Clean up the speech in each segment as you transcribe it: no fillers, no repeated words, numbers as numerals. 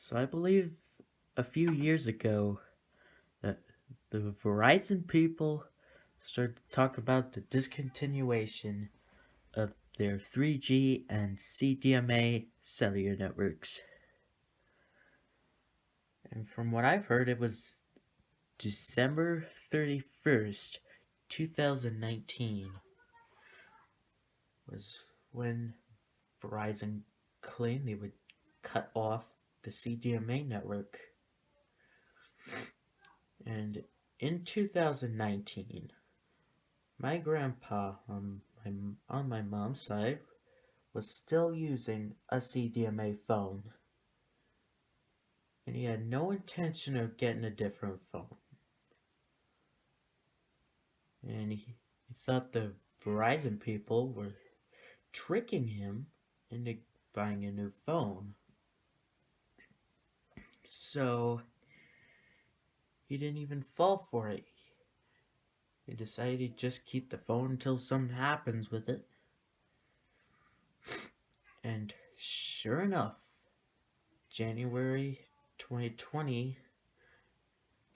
So I believe a few years ago that the Verizon people started to talk about the discontinuation of their 3G and CDMA cellular networks. And from what I've heard, it was December 31st, 2019 was when Verizon claimed they would cut off the CDMA network. And in 2019, my grandpa on my mom's side was still using a CDMA phone, and he had no intention of getting a different phone. And he thought the Verizon people were tricking him into buying a new phone. So he didn't even fall for it. He decided to just keep the phone until something happens with it. And sure enough, January 2020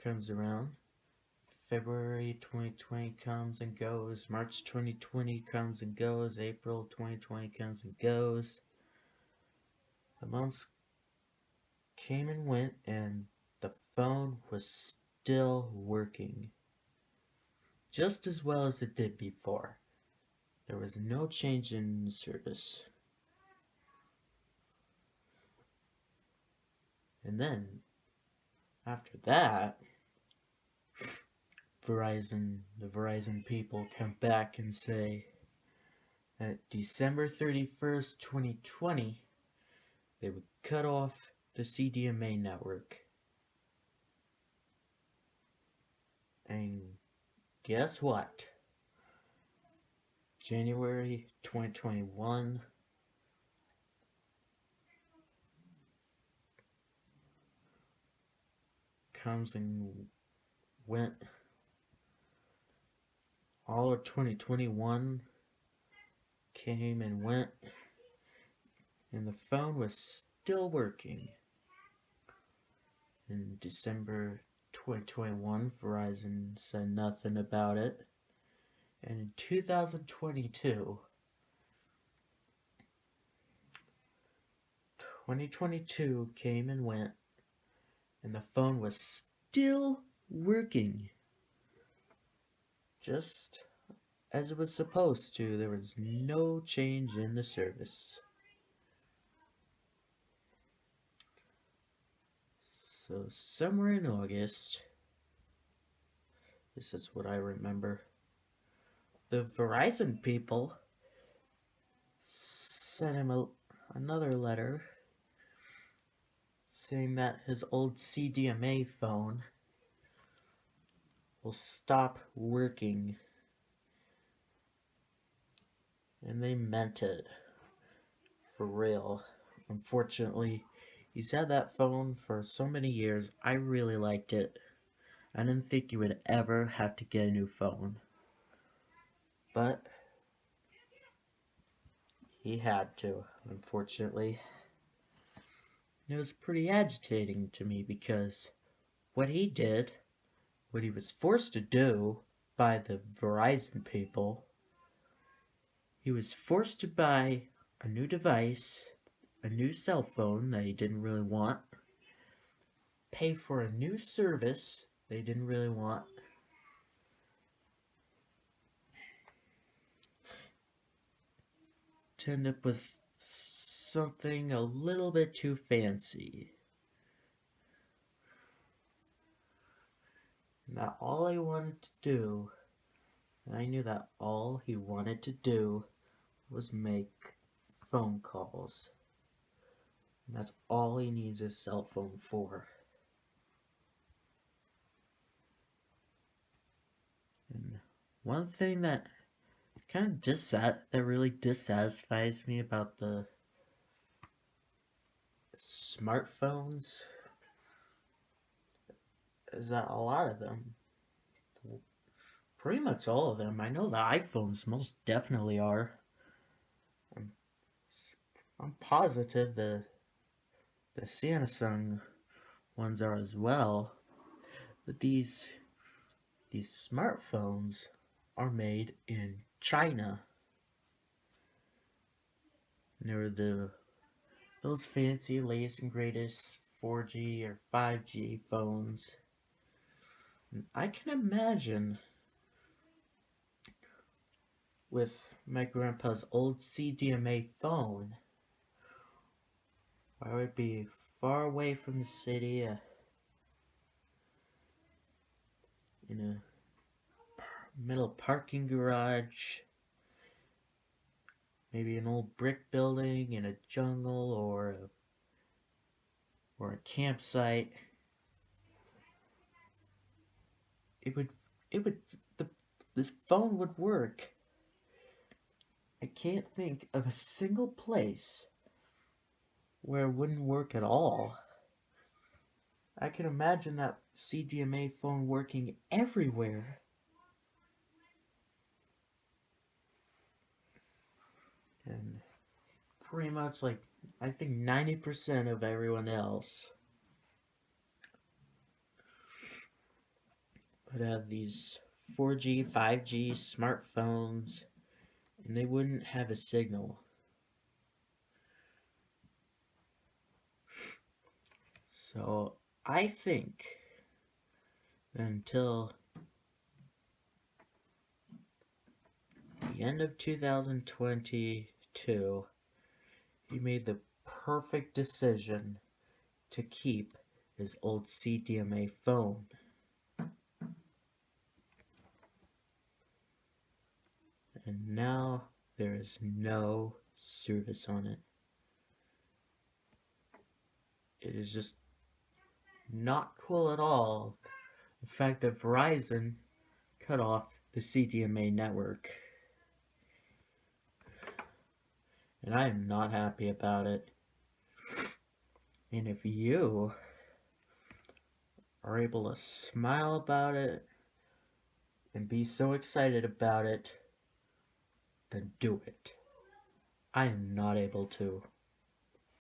comes around. February 2020 comes and goes. March 2020 comes and goes. April 2020 comes and goes. The months came and went, and the phone was still working just as well as it did before. There was no change in service. And then, after that, the Verizon people come back and say that December 31st, 2020, they would cut off the CDMA network. And guess what? January 2021 comes and went. All of 2021 came and went, and the phone was still working. In December 2021, Verizon said nothing about it. And in 2022, 2022 came and went, and the phone was still working. Just as it was supposed to. There was no change in the service. So somewhere in August, this is what I remember, the Verizon people sent him another letter saying that his old CDMA phone will stop working. And they meant it. For real. Unfortunately, he's had that phone for so many years. I really liked it. I didn't think you would ever have to get a new phone. But he had to, unfortunately. And it was pretty agitating to me because what he did, what he was forced to do by the Verizon people, he was forced to buy a new device, a new cell phone that he didn't really want, pay for a new service they didn't really want, to end up with something a little bit too fancy. And that all I wanted to do, and I knew that all he wanted to do was make phone calls. And that's all he needs a cell phone for. And one thing that really dissatisfies me about the smartphones is that a lot of them, pretty much all of them, I know the iPhones most definitely are. I'm positive the The Samsung ones are as well, but these smartphones are made in China. And they're those fancy latest and greatest 4G or 5G phones. And I can imagine with my grandpa's old CDMA phone, I would be far away from the city, in a metal parking garage, maybe an old brick building in a jungle or a campsite. It would it would the this phone would work. I can't think of a single place where it wouldn't work at all. I can imagine that CDMA phone working everywhere. And pretty much like I think 90% of everyone else would have these 4G, 5G smartphones, and they wouldn't have a signal. So I think until the end of 2022, he made the perfect decision to keep his old CDMA phone. And now there is no service on it. It is just not cool at all the fact that Verizon cut off the CDMA network. And I am not happy about it. And if you are able to smile about it and be so excited about it, then do it. I am not able to.